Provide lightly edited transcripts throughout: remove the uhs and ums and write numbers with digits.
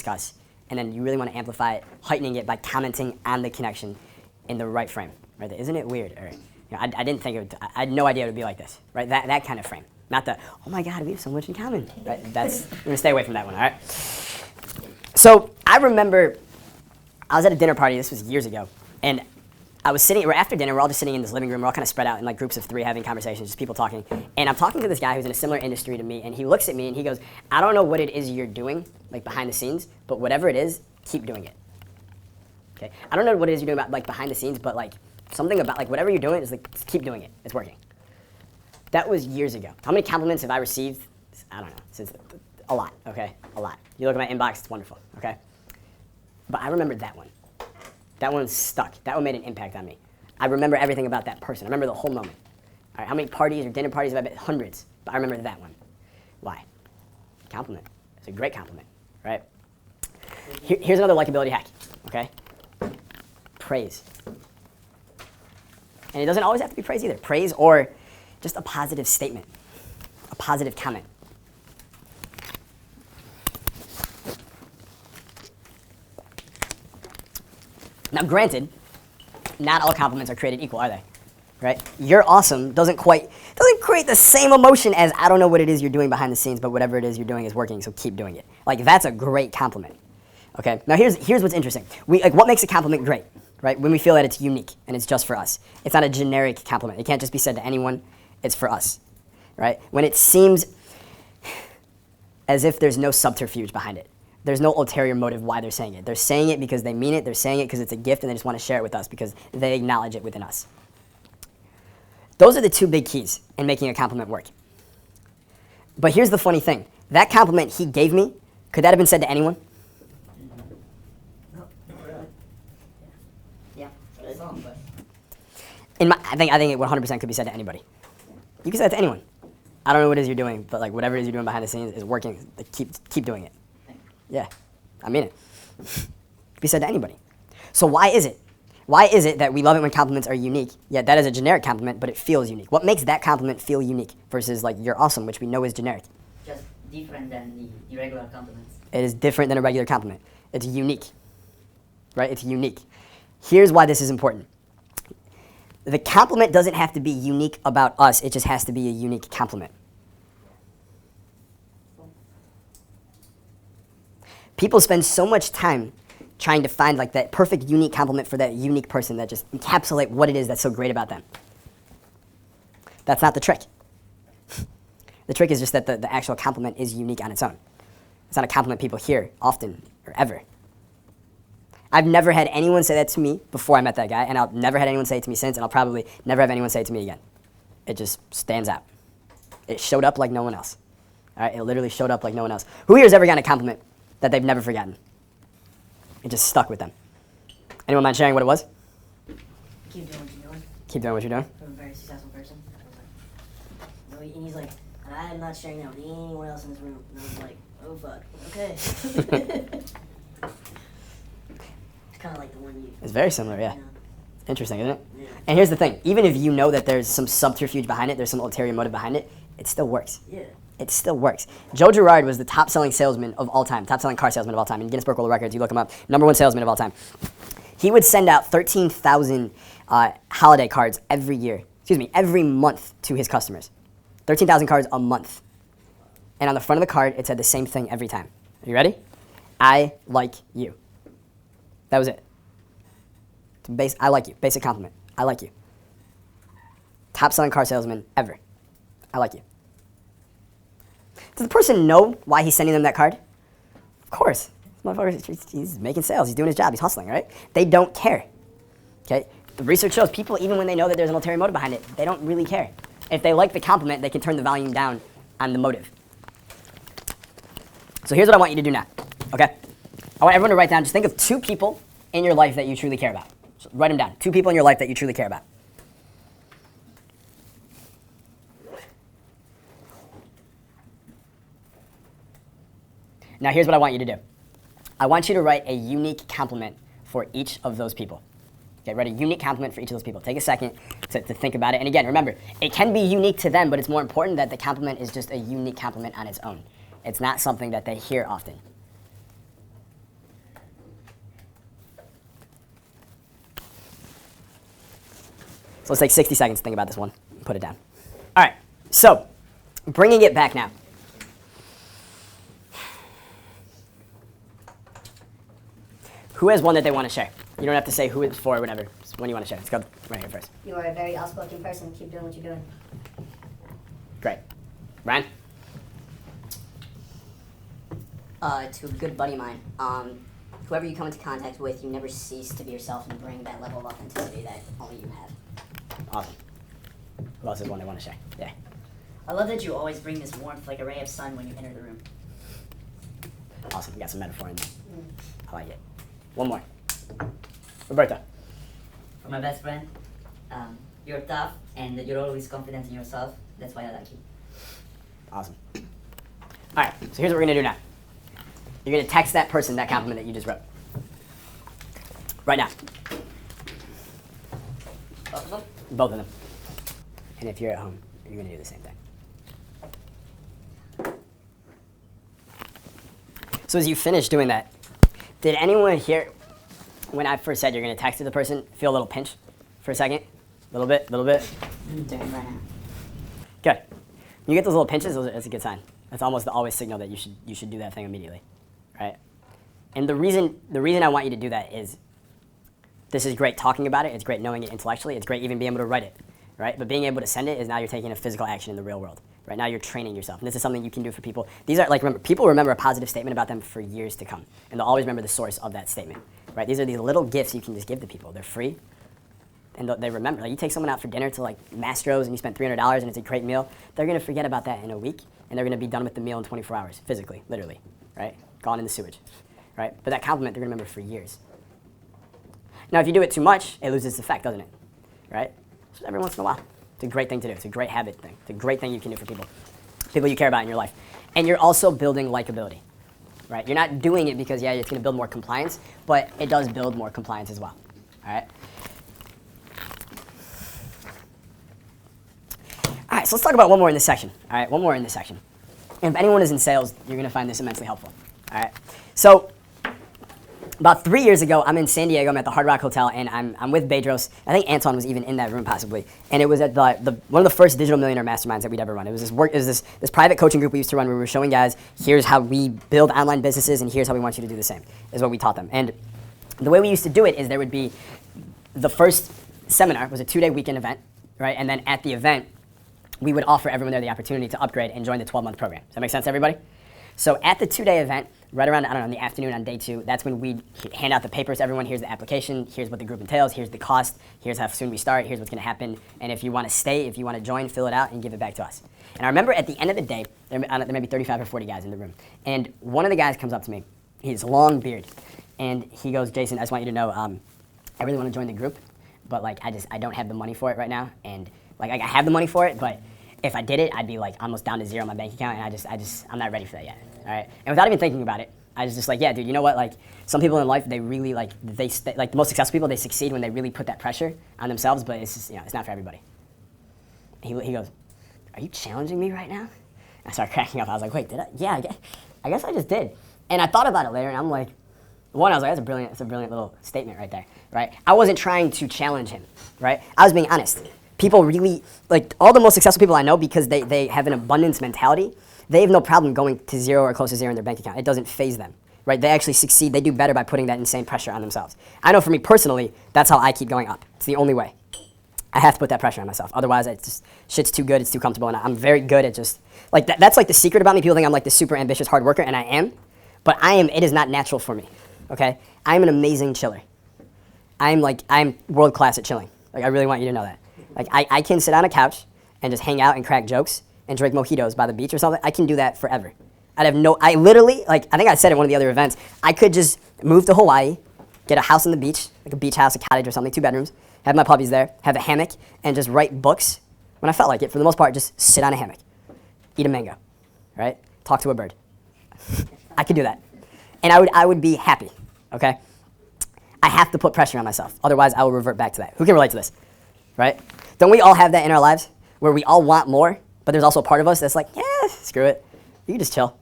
discuss, and then you really want to amplify it, heightening it by commenting on the connection in the right frame. Right? Isn't it weird? Or, I didn't think it would, I had no idea it would be like this. Right? That kind of frame. Not the, oh my God, we have so much in common. Right? We're going to stay away from that one, all right? So I remember I was at a dinner party, this was years ago, and I was sitting, after dinner, we're all just sitting in this living room, we're all kind of spread out in like groups of 3 having conversations, just people talking. And I'm talking to this guy who's in a similar industry to me, and he looks at me and he goes, I don't know what it is you're doing, like behind the scenes, but whatever it is, keep doing it. Okay? I don't know what it is you're doing about, like behind the scenes, but like something about like whatever you're doing is like, just keep doing it, it's working. That was years ago. How many compliments have I received? I don't know, since a lot, okay? A lot. You look at my inbox, it's wonderful, okay? But I remember that one. That one stuck. That one made an impact on me. I remember everything about that person. I remember the whole moment. All right, how many parties or dinner parties have I been? Hundreds. But I remember that one. Why? Compliment. It's a great compliment, right? Here's another likability hack, okay? Praise. And it doesn't always have to be praise either. Praise or just a positive statement, a positive comment. Now, granted, not all compliments are created equal, are they? Right? You're awesome doesn't create the same emotion as I don't know what it is you're doing behind the scenes, but whatever it is you're doing is working, so keep doing it. Like, that's a great compliment. Okay? Now, here's what's interesting. What makes a compliment great? Right? When we feel that it's unique and it's just for us. It's not a generic compliment. It can't just be said to anyone. It's for us. Right? When it seems as if there's no subterfuge behind it. There's no ulterior motive why they're saying it. They're saying it because they mean it. They're saying it because it's a gift, and they just want to share it with us because they acknowledge it within us. Those are the 2 big keys in making a compliment work. But here's the funny thing. That compliment he gave me, could that have been said to anyone? No, not really. Yeah. I think it 100% could be said to anybody. You can say that to anyone. I don't know what it is you're doing, but like whatever it is you're doing behind the scenes is working. Like, keep doing it. Yeah, I mean it. It can be said to anybody. So why is it? Why is it that we love it when compliments are unique? Yeah, that is a generic compliment, but it feels unique. What makes that compliment feel unique versus like you're awesome, which we know is generic? Just different than the regular compliments. It is different than a regular compliment. It's unique, right? It's unique. Here's why this is important. The compliment doesn't have to be unique about us. It just has to be a unique compliment. People spend so much time trying to find like that perfect unique compliment for that unique person that just encapsulate what it is that's so great about them. That's not the trick. The trick is just that the actual compliment is unique on its own. It's not a compliment people hear often or ever. I've never had anyone say that to me before I met that guy, and I'll never had anyone say it to me since, and I'll probably never have anyone say it to me again. It just stands out. It showed up like no one else. All right, it literally showed up like no one else. Who here has ever gotten a compliment that they've never forgotten? It just stuck with them. Anyone mind sharing what it was? Keep doing what you're doing. Keep doing what you're doing. I'm a very successful person. And he's like, I'm not sharing that with anyone else in this room. And I was like, oh fuck, okay. It's kind of like the one you. It's very similar, yeah. You know? Interesting, isn't it? Yeah. And here's the thing. Even if you know that there's some subterfuge behind it, there's some ulterior motive behind it, it still works. Yeah. It still works. Joe Girard was the top-selling salesman of all time, top-selling car salesman of all time. In Guinness Book of World Records, you look him up, #1 salesman of all time. He would send out 13,000 holiday cards every month to his customers. 13,000 cards a month. And on the front of the card, it said the same thing every time. Are you ready? I like you. That was it. I like you. Basic compliment. I like you. Top-selling car salesman ever. I like you. Does the person know why he's sending them that card? Of course. This motherfucker, he's making sales. He's doing his job. He's hustling, right? They don't care. Okay? The research shows people, even when they know that there's an ulterior motive behind it, they don't really care. If they like the compliment, they can turn the volume down on the motive. So here's what I want you to do now. Okay? I want everyone to write down, just think of 2 people in your life that you truly care about. So write them down. 2 people in your life that you truly care about. Now here's what I want you to do. I want you to write a unique compliment for each of those people. Okay, write a unique compliment for each of those people. Take a second to think about it. And again, remember, it can be unique to them, but it's more important that the compliment is just a unique compliment on its own. It's not something that they hear often. let's take 60 seconds to think about this one. Put it down. All right. So, bringing it back now. Who has one that they want to share? You don't have to say who it's for or whatever. Just one you want to share. Let's go right here first. You are a very outspoken person. Keep doing what you're doing. Great. Ryan? To a good buddy of mine, whoever you come into contact with, you never cease to be yourself and bring that level of authenticity that only you have. Awesome. Who else has one they want to share? Yeah. I love that you always bring this warmth like a ray of sun when you enter the room. Awesome. We got some metaphor in there. I like it. One more. Roberta. For my best friend, you're tough and you're always confident in yourself. That's why I like you. Awesome. All right. So here's what we're going to do now. You're going to text that person that compliment that you just wrote. Right now. Both of them? Both of them. And if you're at home, you're going to do the same thing. So as you finish doing that, did anyone here, when I first said you're going to text to the person, feel a little pinch for a second? A little bit? Doing right now. Good. When you get those little pinches, that's a good sign. That's almost the always signal that you should do that thing immediately, right? And the reason I want you to do that is this is great talking about it. It's great knowing it intellectually. It's great even being able to write it, right? But being able to send it is now you're taking a physical action in the real world. Right now you're training yourself. And this is something you can do for people. These are like, remember, people remember a positive statement about them for years to come. And they'll always remember the source of that statement, right? These are these little gifts you can just give to people. They're free. And they remember. Like you take someone out for dinner to like Mastro's and you spend $300 and it's a great meal. They're going to forget about that in a week. And they're going to be done with the meal in 24 hours, physically, literally, right? Gone in the sewage, right? But that compliment they're going to remember for years. Now, if you do it too much, it loses its effect, doesn't it? Right? So every once in a while. It's a great thing to do. It's a great habit thing. It's a great thing you can do for people you care about in your life. And you're also building likability, right? You're not doing it because, yeah, it's going to build more compliance, but it does build more compliance as well, all right? All right, so let's talk about one more in this section, all right? One more in this section. And if anyone is in sales, you're going to find this immensely helpful, all right? So about 3 years ago, I'm in San Diego. I'm at the Hard Rock Hotel, and I'm with Bedros. I think Anton was even in that room, possibly. And it was at one of the first digital millionaire masterminds that we'd ever run. It was this private coaching group we used to run where we were showing guys, here's how we build online businesses, and here's how we want you to do the same, is what we taught them. And the way we used to do it is there would be the first seminar was a 2-day weekend event, right? And then at the event, we would offer everyone there the opportunity to upgrade and join the 12-month program. Does that make sense to everybody? So at the 2-day event, right around, I don't know, in the afternoon on day 2, that's when we hand out the papers to everyone. Here's the application. Here's what the group entails. Here's the cost. Here's how soon we start. Here's what's going to happen. And if you want to stay, if you want to join, fill it out and give it back to us. And I remember at the end of the day, there may be 35 or 40 guys in the room. And one of the guys comes up to me. He has a long beard. And he goes, Jason, I just want you to know, I really want to join the group, but like I don't have the money for it right now. And like I have the money for it, but if I did it, I'd be like almost down to zero on my bank account, and I'm not ready for that yet. All right. And without even thinking about it, I was just like, yeah, dude, you know what? Like some people in life, they really like the most successful people, they succeed when they really put that pressure on themselves, but it's just, it's not for everybody. And he goes, are you challenging me right now? And I started cracking up. I was like, wait, did I? Yeah, I guess I just did. And I thought about it later, and I'm like, one, I was like, that's a brilliant little statement right there, right? I wasn't trying to challenge him, right? I was being honest. People really, like all the most successful people I know, because they have an abundance mentality, they have no problem going to zero or close to zero in their bank account. It doesn't faze them, right? They actually succeed. They do better by putting that insane pressure on themselves. I know for me personally, that's how I keep going up. It's the only way. I have to put that pressure on myself. Otherwise, it's just, shit's too good, it's too comfortable, and I'm very good at just, like that's like the secret about me. People think I'm like the super ambitious hard worker, and I am, but it is not natural for me, okay? I'm an amazing chiller. I'm world class at chilling. Like I really want you to know that. Like I can sit on a couch and just hang out and crack jokes and drink mojitos by the beach or something. I can do that forever. I literally, like I think I said at one of the other events, I could just move to Hawaii, get a house on the beach, like a beach house, a cottage or something, 2 bedrooms, have my puppies there, have a hammock, and just write books when I felt like it. For the most part, just sit on a hammock, eat a mango, right? Talk to a bird. I could do that. And I would be happy, okay? I have to put pressure on myself. Otherwise, I will revert back to that. Who can relate to this, right? Don't we all have that in our lives where we all want more, but there's also a part of us that's like, yeah, screw it. You can just chill.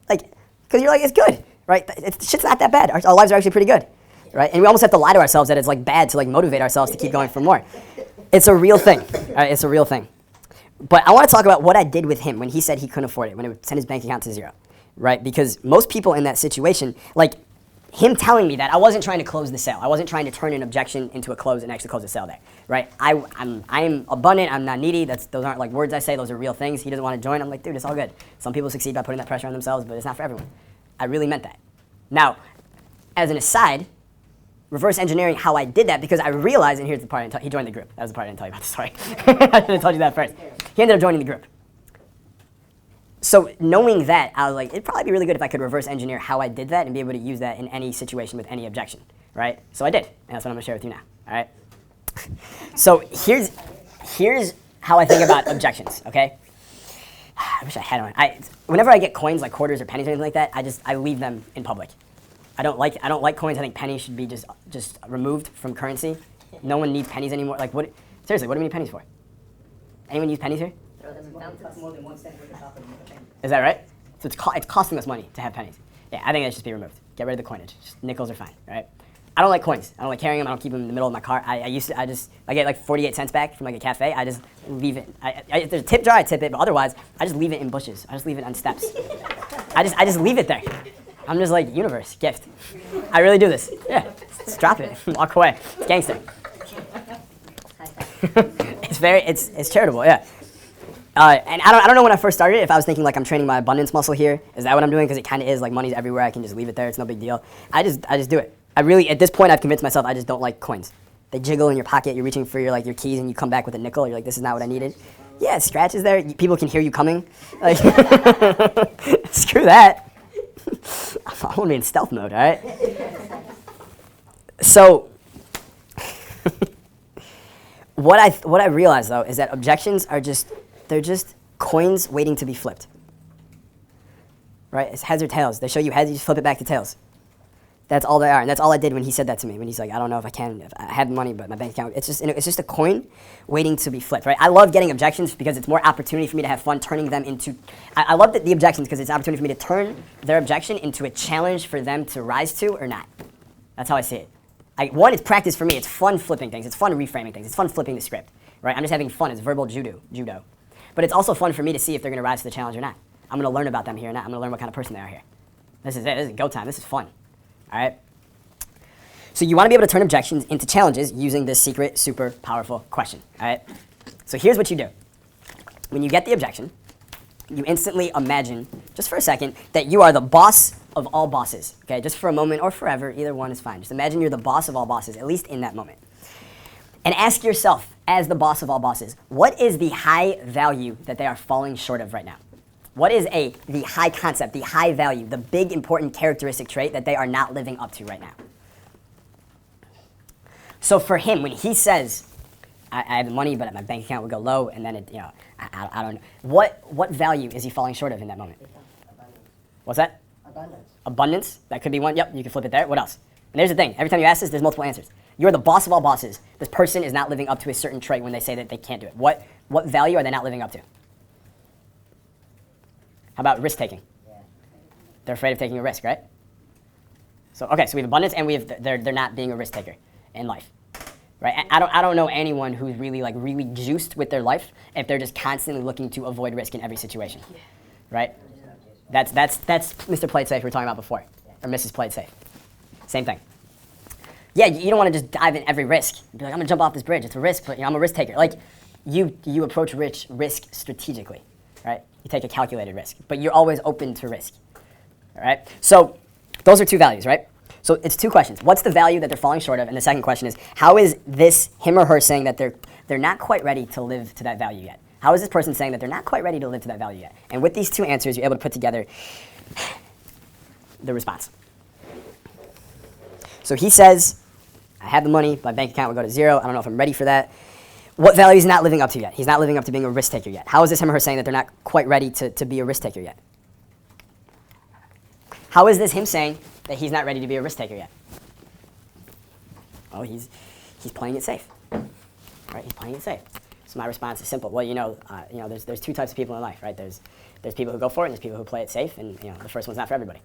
Like, because you're like, it's good, right? Shit's not that bad. Our lives are actually pretty good, right? And we almost have to lie to ourselves that it's like bad to like motivate ourselves to keep going for more. It's a real thing. All right, it's a real thing. But I want to talk about what I did with him when he said he couldn't afford it, when it would send his bank account to zero, right? Because most people in that situation, like him telling me that, I wasn't trying to close the sale. I wasn't trying to turn an objection into a close and actually close the sale there, right? I'm abundant. I'm not needy. Those aren't like words I say. Those are real things. He doesn't want to join. I'm like, dude, it's all good. Some people succeed by putting that pressure on themselves, but it's not for everyone. I really meant that. Now, as an aside, reverse engineering how I did that, because I realized, and here's the part, he joined the group. That was the part I didn't tell you about the story. I should have told you that first. He ended up joining the group. So knowing that, I was like, it'd probably be really good if I could reverse engineer how I did that and be able to use that in any situation with any objection, right? So I did, and that's what I'm gonna share with you now, all right? So here's how I think about objections, okay? I wish I had one. Whenever I get coins like quarters or pennies or anything like that, I leave them in public. I don't like coins. I think pennies should be just removed from currency. No one needs pennies anymore. Like what? Seriously, what do we need pennies for? Anyone use pennies here? Is that right? So it's costing us money to have pennies. Yeah, I think that should just be removed. Get rid of the coinage. Just nickels are fine, right? I don't like coins. I don't like carrying them. I don't keep them in the middle of my car. I get like 48 cents back from like a cafe. I just leave it. If there's a tip jar, I tip it, but otherwise, I just leave it in bushes. I just leave it on steps. I just leave it there. I'm just like, universe, gift. I really do this. Yeah, just drop it, walk away. It's gangster. It's charitable, yeah. And I don't know when I first started if I was thinking like I'm training my abundance muscle here. Is that what I'm doing? Because it kind of is, like money's everywhere. I can just leave it there. It's no big deal. I just do it. I really, at this point, I've convinced myself I just don't like coins. They jiggle in your pocket. You're reaching for your keys and you come back with a nickel. You're like, this is not what I needed. Yeah, scratches there. People can hear you coming. Like, screw that. I want to be in stealth mode, all right? So, what I realized though is that objections are they're just coins waiting to be flipped. Right? It's heads or tails. They show you heads, you just flip it back to tails. That's all they are, and that's all I did when he said that to me. When he's like, I don't know if I have money, but my bank account. It's just a coin waiting to be flipped, right? I love getting objections because it's more opportunity for me to have fun turning them into. I love the objections because it's an opportunity for me to turn their objection into a challenge for them to rise to or not. That's how I see it. One, it's practice for me. It's fun flipping things. It's fun reframing things. It's fun flipping the script, right? I'm just having fun. It's verbal judo. But it's also fun for me to see if they're going to rise to the challenge or not. I'm going to learn about them here or not. I'm going to learn what kind of person they are here. This is it. This is go time. This is fun. All right? So you want to be able to turn objections into challenges using this secret, super powerful question. All right? So here's what you do. When you get the objection, you instantly imagine, just for a second, that you are the boss of all bosses. Okay? Just for a moment or forever, either one is fine. Just imagine you're the boss of all bosses, at least in that moment. And ask yourself, as the boss of all bosses, what is the high value that they are falling short of right now? What is the high concept, the high value, the big important characteristic trait that they are not living up to right now? So for him, when he says, I have the money, but my bank account would go low, and then I don't know. What value is he falling short of in that moment? What's that? Abundance. Abundance? That could be one. Yep, you can flip it there. What else? And there's the thing. Every time you ask this, there's multiple answers. You're the boss of all bosses. This person is not living up to a certain trait when they say that they can't do it. What value are they not living up to? How about risk-taking? Yeah. They're afraid of taking a risk, right? So we have abundance, and we have they're not being a risk-taker in life, right? I don't know anyone who's really juiced with their life if they're just constantly looking to avoid risk in every situation, right? That's Mr. Play It Safe we were talking about before, or Mrs. Play It Safe. Same thing. Yeah, you don't want to just dive in every risk. Be like, I'm gonna jump off this bridge. It's a risk, but I'm a risk taker. Like, you approach risk strategically, right? You take a calculated risk, but you're always open to risk, all right? So those are two values, right? So it's two questions. What's the value that they're falling short of? And the second question is, how is this him or her saying that they're not quite ready to live to that value yet? How is this person saying that they're not quite ready to live to that value yet? And with these two answers, you're able to put together the response. So he says, I have the money, my bank account would go to zero. I don't know if I'm ready for that. What value is he not living up to yet? He's not living up to being a risk taker yet. How is this him or her saying that they're not quite ready to be a risk taker yet? How is this him saying that he's not ready to be a risk taker yet? Oh, he's playing it safe, right? He's playing it safe. So my response is simple. Well, there's two types of people in life, right? There's people who go for it, and there's people who play it safe, and the first one's not for everybody.